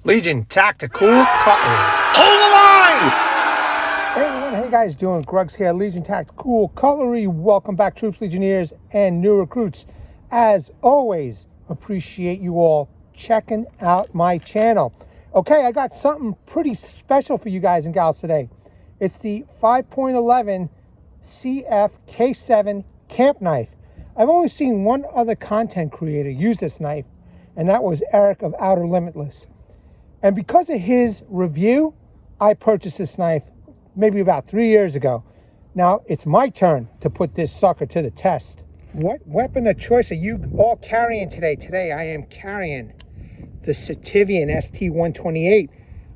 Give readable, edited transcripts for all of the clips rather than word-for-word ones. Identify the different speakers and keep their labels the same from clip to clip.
Speaker 1: Legion Tactical Cutlery.
Speaker 2: Hold the line!
Speaker 1: Hey everyone, how you guys doing? Gruggs here, Legion Tactical Cutlery. Welcome back, troops, legionnaires, and new recruits. As always, appreciate you all checking out my channel. Okay, I got something pretty special for you guys and gals today. It's the 5.11 CFK7 Camp knife. I've only seen one other content creator use this knife, and that was Eric of Outer Limitless. And because of his review, I purchased this knife maybe about 3 years ago. Now it's my turn to put this sucker to the test. What weapon of choice are you all carrying today? Today I am carrying the Sativian ST-128,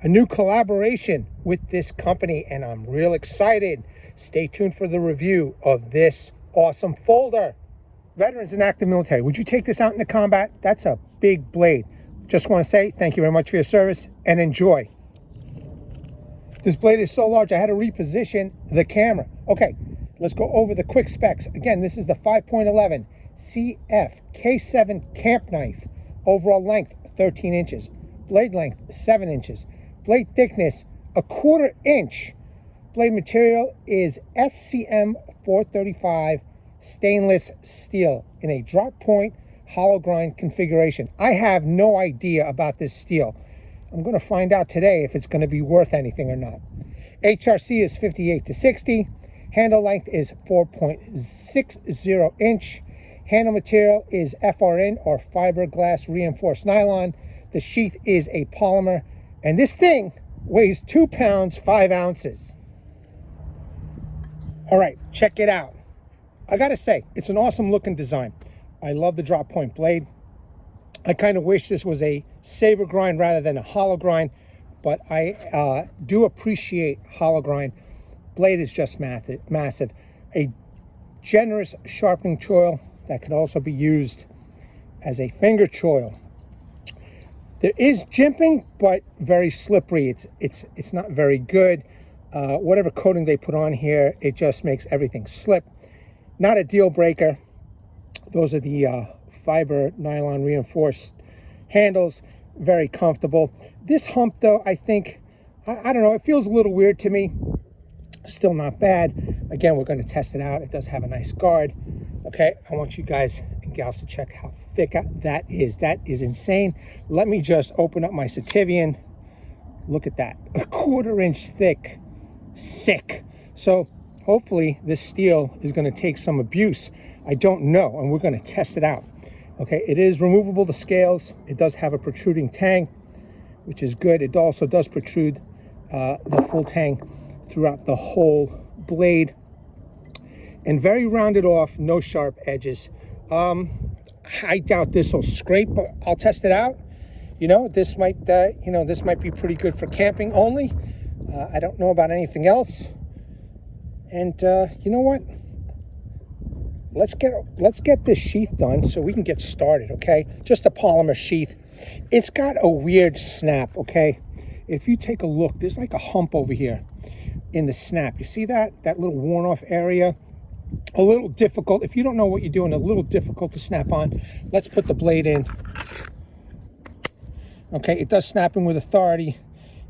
Speaker 1: a new collaboration with this company, and I'm real excited. Stay tuned for the review of this awesome folder. Veterans and active military, would you take this out into combat? That's a big blade. Just want to say thank you very much for your service and enjoy. This blade is so large I had to reposition the camera. Okay, let's go over the quick specs. Again, this is the 5.11 CFK7 Camp knife. Overall length 13 inches. Blade length 7 inches. Blade thickness 1/4 inch. Blade material is SCM 435 stainless steel in a drop point hollow grind configuration. I have no idea about this steel. I'm going to find out today if it's going to be worth anything or not. HRC is 58 to 60. Handle length is 4.60 inch. Handle material is FRN or fiberglass reinforced nylon. The sheath is a polymer, and this thing weighs 2 pounds 5 ounces. All right, check it out. I gotta say, it's an awesome looking design. I love the drop point blade. I kind of wish this was a saber grind rather than a hollow grind, but I do appreciate hollow grind. Blade is just massive. A generous sharpening choil that could also be used as a finger choil. There is jimping, but very slippery. It's not very good. Whatever coating they put on here, it just makes everything slip. Not a deal breaker. Those are the fiber nylon reinforced handles. Very comfortable. This hump though, I think, I don't know, it feels a little weird to me. Still not bad. Again, we're going to test it out. It does have a nice guard. Okay, I want you guys and gals to check how thick that is. That is insane. Let me just open up my Sativian. Look at that, 1/4 inch thick. Sick. So hopefully this steel is going to take some abuse. I don't know, and we're going to test it out. Okay, it is removable, the scales. It does have a protruding tang, which is good. It also does protrude the full tang throughout the whole blade. And very rounded off, no sharp edges. I doubt this will scrape, but I'll test it out. You know, this might be pretty good for camping only. I don't know about anything else. And you know what? Let's get this sheath done so we can get started, okay? Just a polymer sheath. It's got a weird snap, okay? If you take a look, there's like a hump over here in the snap. You see that? That little worn off area? A little difficult. If you don't know what you're doing, a little difficult to snap on. Let's put the blade in. Okay, it does snap in with authority.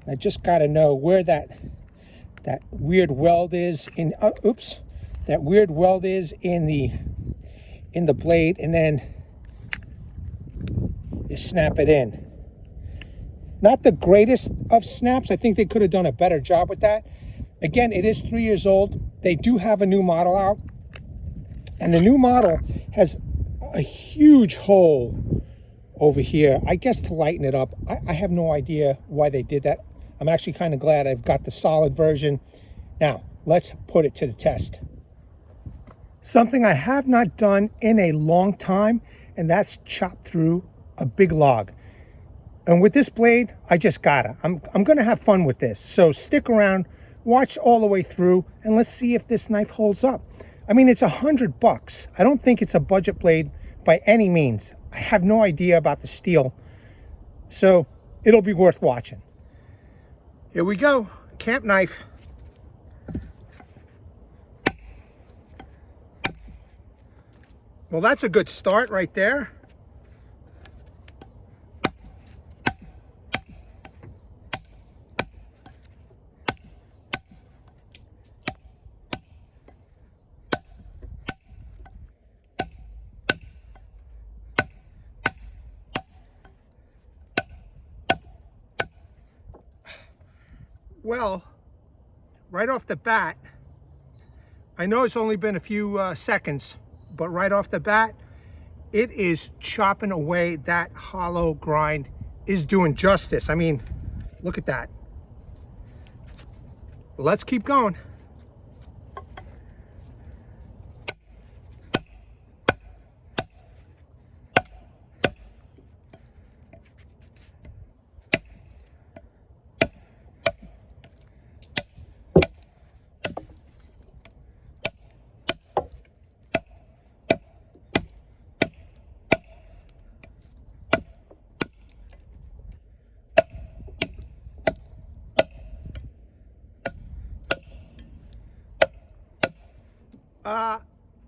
Speaker 1: I just got to know where that weird weld is in that weird weld is in the blade, and then you snap it in. Not the greatest of snaps. I think they could have done a better job with that. Again, it is 3 years old. They do have a new model out, and the new model has a huge hole over here, I guess to lighten it up. I have no idea why they did that. I'm actually kind of glad I've got the solid version. Now, let's put it to the test. Something I have not done in a long time, and that's chop through a big log. And with this blade, I just gotta. I'm gonna have fun with this. So stick around, watch all the way through, and let's see if this knife holds up. I mean, it's $100. I don't think it's a budget blade by any means. I have no idea about the steel, so it'll be worth watching. Here we go, camp knife. Well, that's a good start right there. Well, right off the bat, I know it's only been a few seconds, but right off the bat, it is chopping away. That hollow grind is doing justice. I mean, look at that. Let's keep going.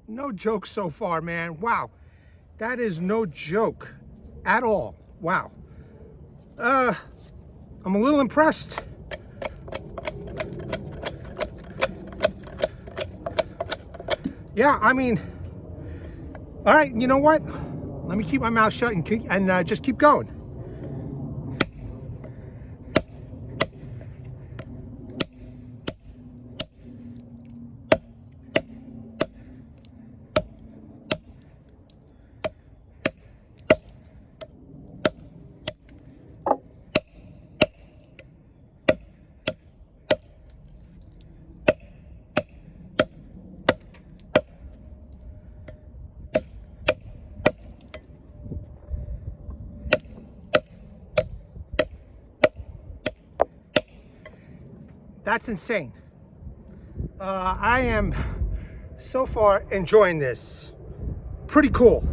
Speaker 1: No joke so far, man. Wow. That is no joke at all. Wow. I'm a little impressed. Yeah, I mean, all right, you know what? Let me keep my mouth shut and just keep going. That's insane. I am so far enjoying this. Pretty cool.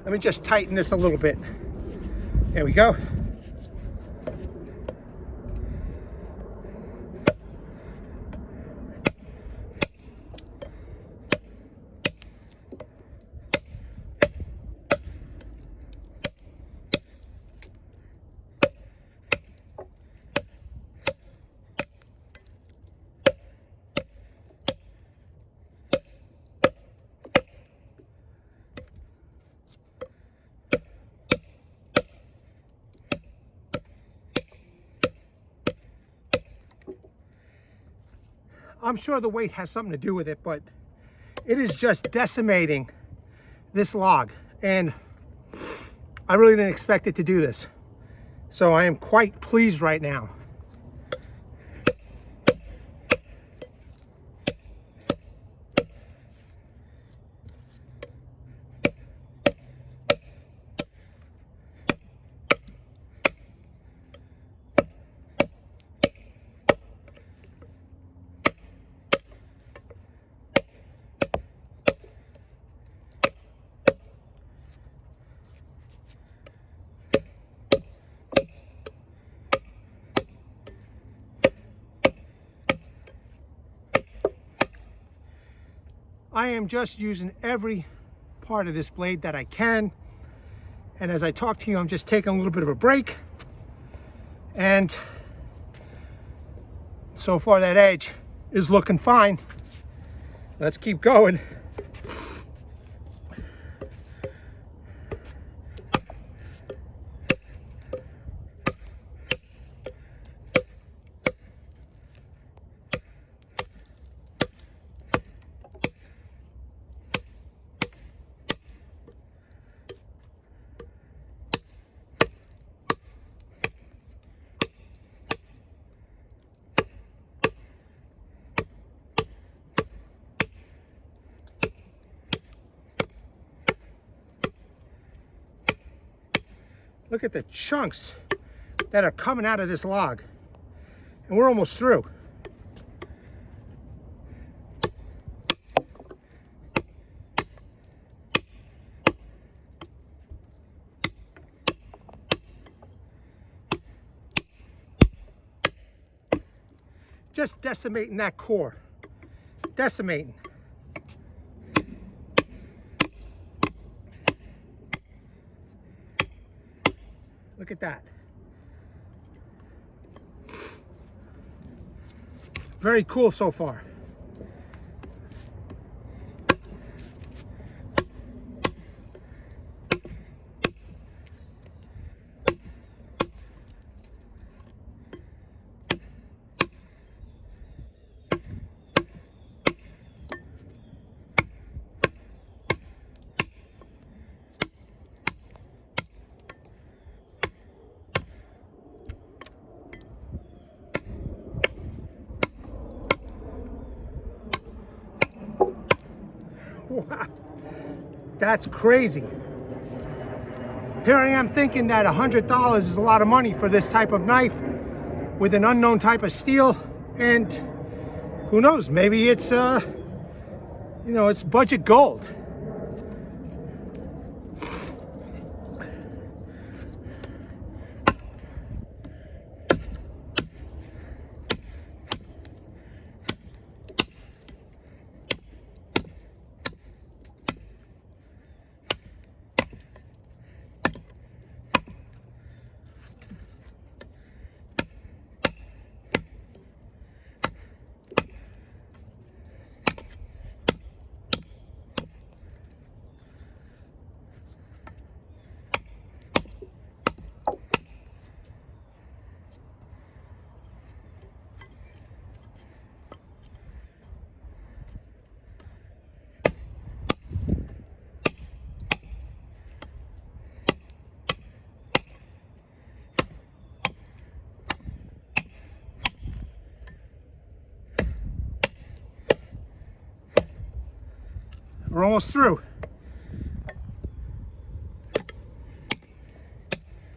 Speaker 1: Let me just tighten this a little bit. There we go. I'm sure the weight has something to do with it, but it is just decimating this log. And I really didn't expect it to do this. So I am quite pleased right now. I am just using every part of this blade that I can. And as I talk to you, I'm just taking a little bit of a break. And so far that edge is looking fine. Let's keep going. Look at the chunks that are coming out of this log. And we're almost through. Just decimating that core. Decimating. Look at that. Very cool so far. Wow, that's crazy. Here I am thinking that $100 is a lot of money for this type of knife with an unknown type of steel, and who knows, maybe it's it's budget gold. We're almost through.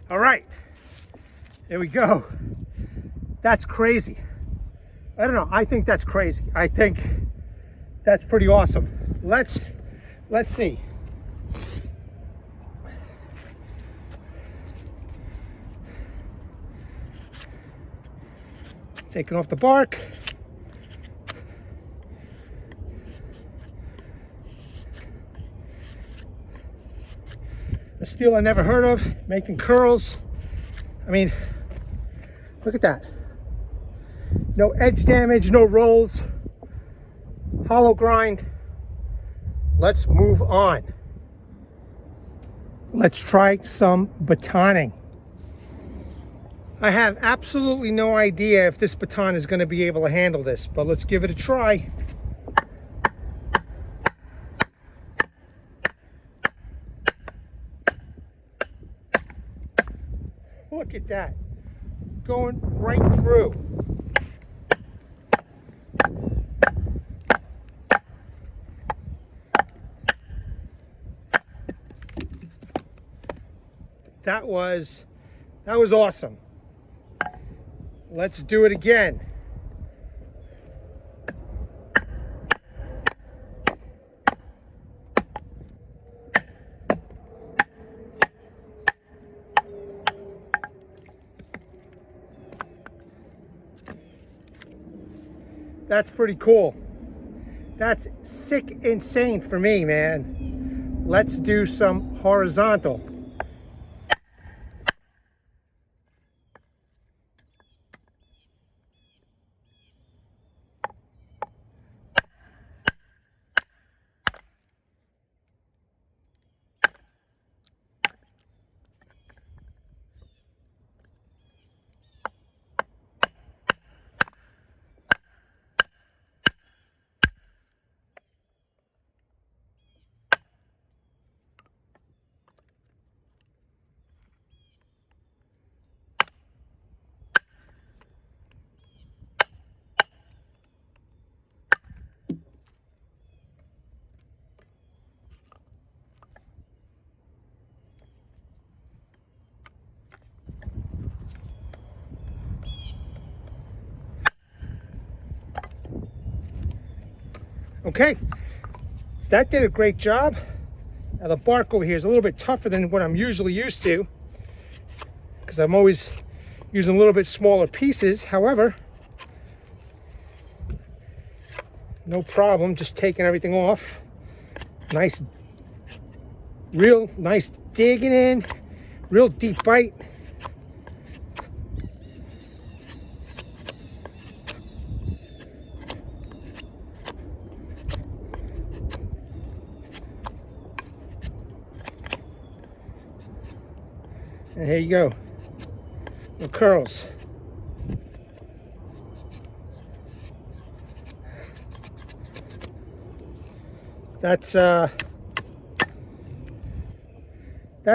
Speaker 1: All right, there we go. That's crazy. I don't know, I think that's crazy. I think that's pretty awesome. Let's see. Taking off the bark. A steel I never heard of, making curls. I mean, look at that. No edge damage, no rolls, hollow grind. Let's move on. Let's try some batoning. I have absolutely no idea if this baton is going to be able to handle this, but let's give it a try. Look at that, going right through. That was awesome. Let's do it again. That's pretty cool. That's sick insane for me, man. Let's do some horizontal. Okay, that did a great job. Now the bark over here is a little bit tougher than what I'm usually used to, because I'm always using a little bit smaller pieces. However, no problem, just taking everything off. Nice, real nice digging in, real deep bite. And here you go, the curls. That's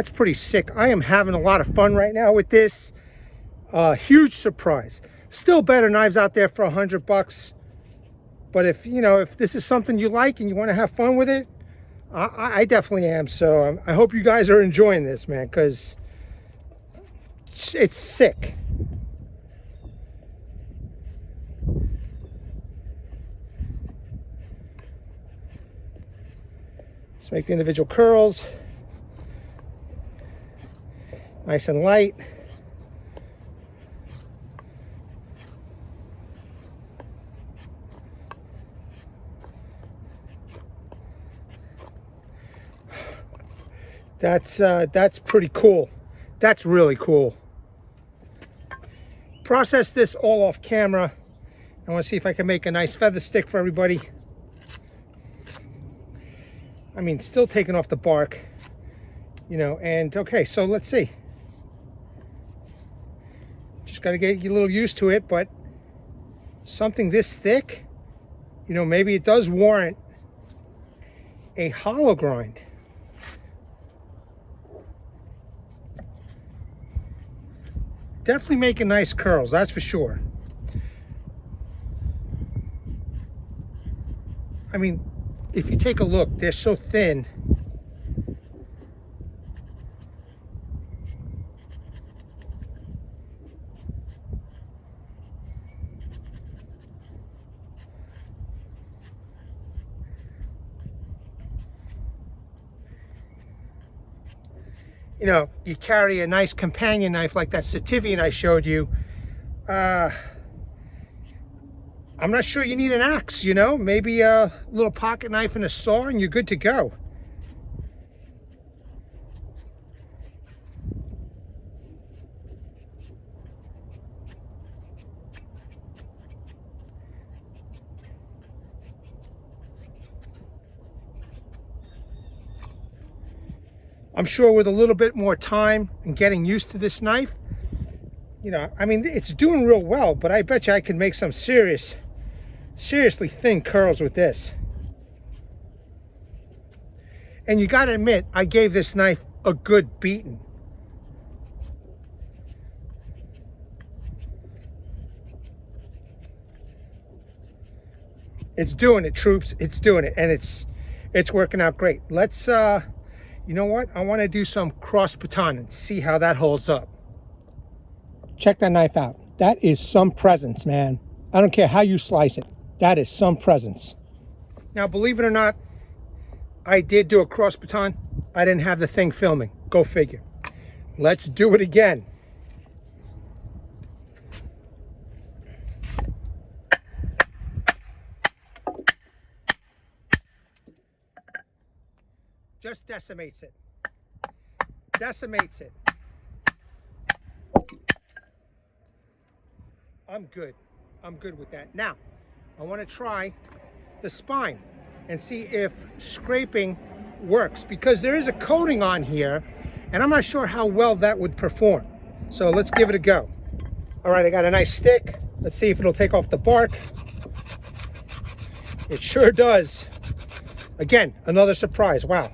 Speaker 1: pretty sick. I am having a lot of fun right now with this. Huge surprise. Still better knives out there for $100. But if this is something you like and you want to have fun with it, I definitely am. So I hope you guys are enjoying this, man, because it's sick. Let's make the individual curls nice and light. That's pretty cool. That's really cool. Process this all off camera. I want to see if I can make a nice feather stick for everybody. I mean, still taking off the bark, you know, and okay, so let's see. Just got to get you a little used to it, but something this thick, you know, maybe it does warrant a hollow grind. Definitely making nice curls, that's for sure. I mean, if you take a look, they're so thin. You know, you carry a nice companion knife like that Sativian I showed you. I'm not sure you need an axe, you know, maybe a little pocket knife and a saw and you're good to go. I'm sure with a little bit more time and getting used to this knife, you know, I mean, it's doing real well, but I bet you I can make some seriously thin curls with this. And you got to admit, I gave this knife a good beating. It's doing it, troops. It's doing it, and it's working out great. Let's you know what? I want to do some cross baton and see how that holds up. Check that knife out. That is some presence, man. I don't care how you slice it. That is some presence. Now, believe it or not, I did do a cross baton. I didn't have the thing filming. Go figure. Let's do it again. Just decimates it. Decimates it. I'm good. I'm good with that. Now, I want to try the spine and see if scraping works, because there is a coating on here and I'm not sure how well that would perform. So let's give it a go. All right, I got a nice stick. Let's see if it'll take off the bark. It sure does. Again, another surprise. Wow.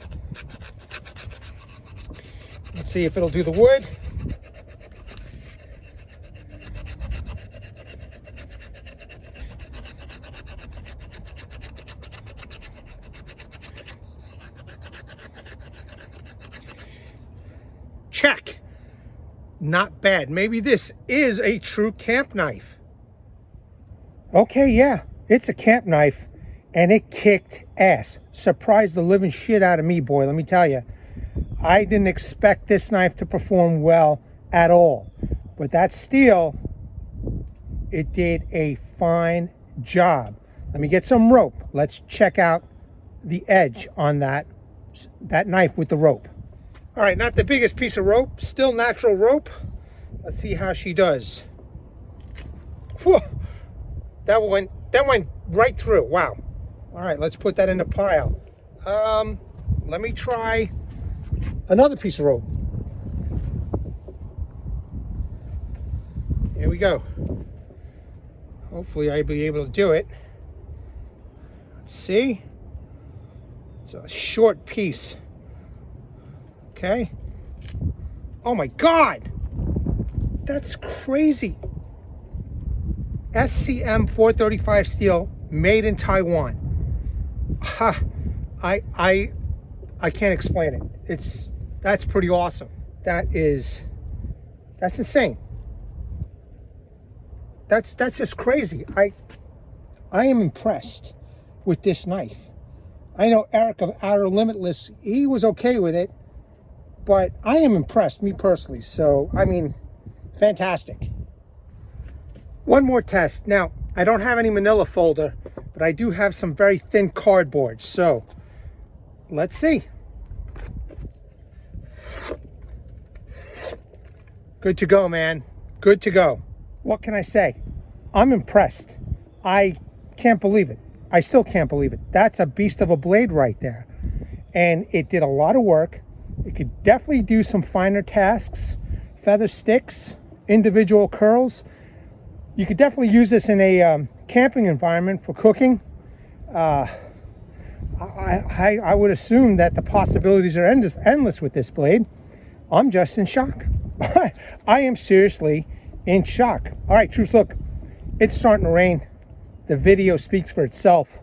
Speaker 1: Let's see if it'll do the wood. Check. Not bad. Maybe this is a true camp knife. Okay, yeah, it's a camp knife and it kicked ass. Surprised the living shit out of me, boy, let me tell you. I didn't expect this knife to perform well at all. But that steel, it did a fine job. Let me get some rope. Let's check out the edge on that knife with the rope. All right, not the biggest piece of rope, still natural rope. Let's see how she does. Whew, that went right through, wow. All right, let's put that in the pile. Let me try another piece of rope. Here we go. Hopefully I'll be able to do it. Let's see. It's a short piece. Okay. Oh my God. That's crazy. SCM 435 steel, made in Taiwan. Ha. I can't explain it. That's pretty awesome. That's insane. That's just crazy. I am impressed with this knife. I know Eric of Outer Limitless, he was okay with it, but I am impressed, me personally. So, I mean, fantastic. One more test. Now, I don't have any manila folder, but I do have some very thin cardboard. So, let's see. Good to go, man. Good to go. What can I say? I'm impressed. I can't believe it. I still can't believe it. That's a beast of a blade right there. And it did a lot of work. It could definitely do some finer tasks, feather sticks, individual curls. You could definitely use this in a camping environment for cooking. I would assume that the possibilities are endless with this blade. I'm just in shock. I am seriously in shock. All right, troops, look, it's starting to rain. The video speaks for itself.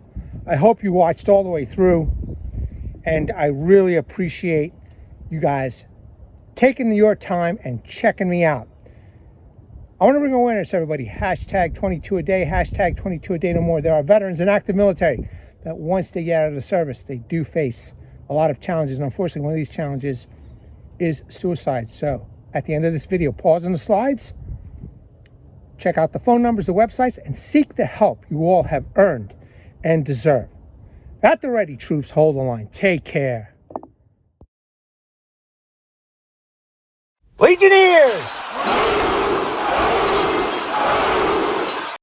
Speaker 1: I hope you watched all the way through, and I really appreciate you guys taking your time and checking me out. I want to bring awareness, everybody. Hashtag 22 a day, hashtag 22 a day no more. There are veterans and active military that once they get out of the service, they do face a lot of challenges. And unfortunately, one of these challenges is suicide. So at the end of this video, pause on the slides, check out the phone numbers, the websites, and seek the help you all have earned and deserve. At the ready, troops, hold the line. Take care. Legionnaires!